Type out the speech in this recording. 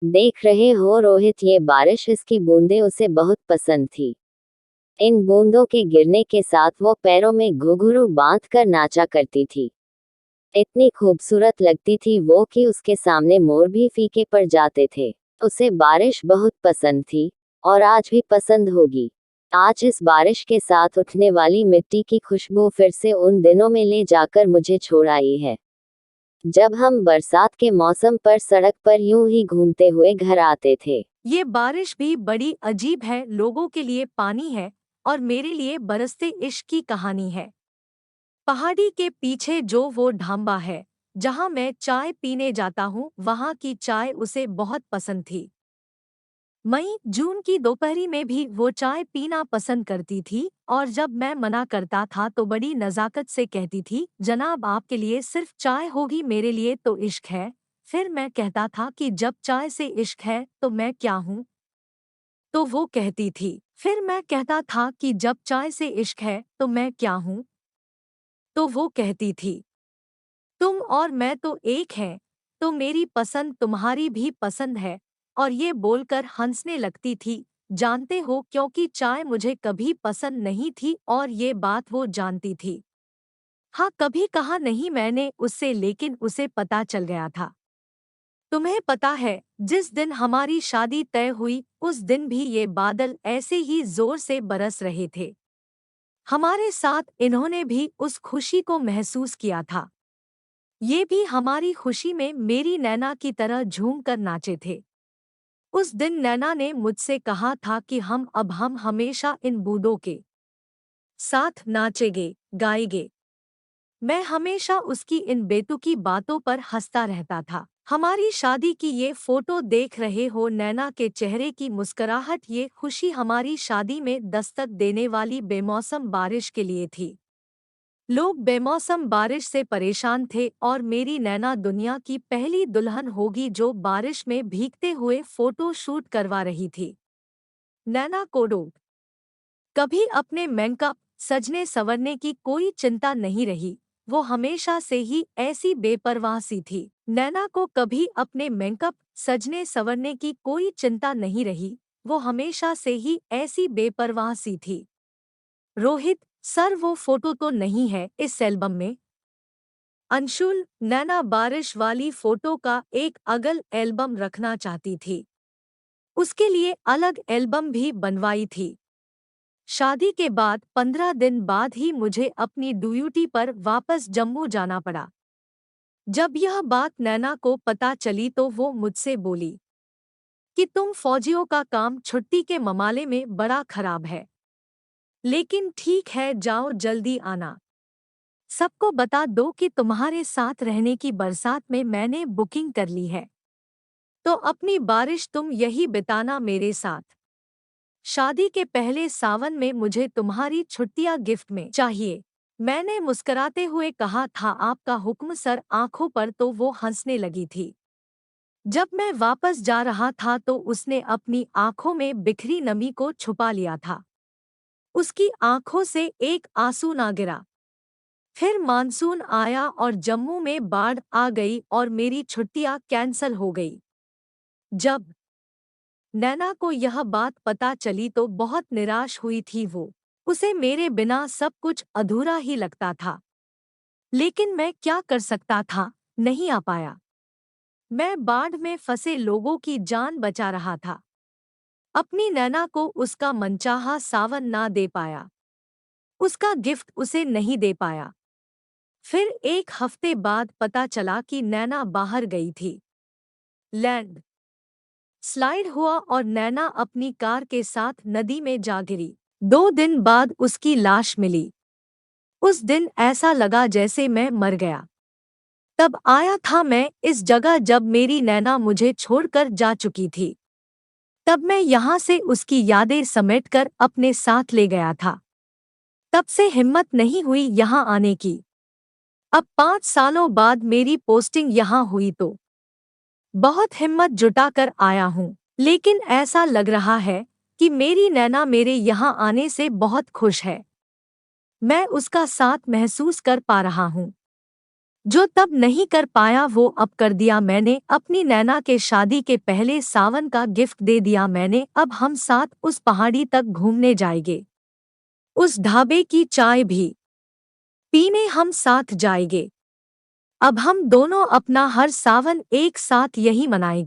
देख रहे हो रोहित, ये बारिश, इसकी बूंदें उसे बहुत पसंद थी। इन बूंदों के गिरने के साथ वो पैरों में घुंघरू बांध कर नाचा करती थी। इतनी खूबसूरत लगती थी वो कि उसके सामने मोर भी फीके पड़ जाते थे। उसे बारिश बहुत पसंद थी और आज भी पसंद होगी। आज इस बारिश के साथ उठने वाली मिट्टी की खुशबू फिर से उन दिनों में ले जाकर मुझे छोड़ आई है, जब हम बरसात के मौसम पर सड़क पर यूं ही घूमते हुए घर आते थे। ये बारिश भी बड़ी अजीब है। लोगों के लिए पानी है और मेरे लिए बरसते इश्क की कहानी है। पहाड़ी के पीछे जो वो ढाबा है जहाँ मैं चाय पीने जाता हूँ, वहाँ की चाय उसे बहुत पसंद थी। मई जून की दोपहरी में भी वो चाय पीना पसंद करती थी और जब मैं मना करता था तो बड़ी नज़ाकत से कहती थी, जनाब आपके लिए सिर्फ चाय होगी, मेरे लिए तो इश्क है। फिर मैं कहता था कि जब चाय से इश्क है तो मैं क्या हूँ? तो वो कहती थी। फिर मैं कहता था कि जब चाय से इश्क है तो मैं क्या हूँ? तो वो कहती थी, तुम और मैं तो एक हैं, तो मेरी पसंद तुम्हारी भी पसंद है। और ये बोलकर हंसने लगती थी। जानते हो, क्योंकि चाय मुझे कभी पसंद नहीं थी और ये बात वो जानती थी। हाँ, कभी कहा नहीं मैंने उससे, लेकिन उसे पता चल गया था। तुम्हें पता है, जिस दिन हमारी शादी तय हुई उस दिन भी ये बादल ऐसे ही जोर से बरस रहे थे। हमारे साथ इन्होंने भी उस खुशी को महसूस किया था। ये भी हमारी खुशी में मेरी नैना की तरह झूम कर नाचे थे। उस दिन नैना ने मुझसे कहा था कि हम हमेशा इन बूंदों के साथ नाचेंगे, गाएंगे। मैं हमेशा उसकी इन बेतुकी बातों पर हंसता रहता था। हमारी शादी की ये फोटो देख रहे हो, नैना के चेहरे की मुस्कुराहट, ये खुशी हमारी शादी में दस्तक देने वाली बेमौसम बारिश के लिए थी। लोग बेमौसम बारिश से परेशान थे और मेरी नैना दुनिया की पहली दुल्हन होगी जो बारिश में भीगते हुए फोटो शूट करवा रही थी। नैना कोडो कभी अपने मेकअप, सजने संवरने की कोई चिंता नहीं रही। वो हमेशा से ही ऐसी बेपरवाह सी थी। नैना को कभी अपने मेकअप, सजने संवरने की कोई चिंता नहीं रही। वो हमेशा से ही ऐसी बेपरवाह सी थी। रोहित सर, वो फोटो तो नहीं है इस एल्बम में। अंशुल, नैना बारिश वाली फोटो का एक अगल एल्बम रखना चाहती थी। उसके लिए अलग एल्बम भी बनवाई थी। शादी के बाद 15 दिन बाद ही मुझे अपनी ड्यूटी पर वापस जम्मू जाना पड़ा। जब यह बात नैना को पता चली तो वो मुझसे बोली कि तुम फौजियों का काम छुट्टी के मामले में बड़ा खराब है। लेकिन ठीक है, जाओ जल्दी आना। सबको बता दो कि तुम्हारे साथ रहने की बरसात में मैंने बुकिंग कर ली है। तो अपनी बारिश तुम यही बिताना मेरे साथ। शादी के पहले सावन में मुझे तुम्हारी छुट्टियां गिफ्ट में चाहिए। मैंने मुस्कराते हुए कहा था, आपका हुक्म सर। आंखों पर तो वो हंसने लगी थी। जब मैं वापस जा रहा था तो उसने अपनी आंखों में बिखरी नमी को छुपा लिया था। उसकी आंखों से एक आंसू ना गिरा। फिर मानसून आया और जम्मू में बाढ़ आ गई और मेरी छुट्टियां कैंसल हो गई। जब नैना को यह बात पता चली तो बहुत निराश हुई थी वो। उसे मेरे बिना सब कुछ अधूरा ही लगता था। लेकिन मैं क्या कर सकता था, नहीं आ पाया। मैं बाढ़ में फंसे लोगों की जान बचा रहा था। अपनी नैना को उसका मनचाहा सावन ना दे पाया। उसका गिफ्ट उसे नहीं दे पाया। फिर एक हफ्ते बाद पता चला कि नैना बाहर गई थी। लैंड स्लाइड हुआ और नैना अपनी कार के साथ नदी में जा गिरी। 2 दिन बाद उसकी लाश मिली। उस दिन ऐसा लगा जैसे मैं मर गया। तब आया था मैं इस जगह जब मेरी नैना मुझे छोड़कर जा चुकी थी। तब मैं यहाँ से उसकी यादें समेटकर अपने साथ ले गया था। तब से हिम्मत नहीं हुई यहाँ आने की। अब 5 सालों बाद मेरी पोस्टिंग यहाँ हुई तो बहुत हिम्मत जुटाकर आया हूँ। लेकिन ऐसा लग रहा है कि मेरी नैना मेरे यहाँ आने से बहुत खुश है। मैं उसका साथ महसूस कर पा रहा हूँ। जो तब नहीं कर पाया वो अब कर दिया मैंने, अपनी नैना के शादी के पहले सावन का गिफ्ट दे दिया मैंने। अब हम साथ उस पहाड़ी तक घूमने जाएंगे, उस ढाबे की चाय भी पीने हम साथ जाएंगे। अब हम दोनों अपना हर सावन एक साथ यही मनाएंगे।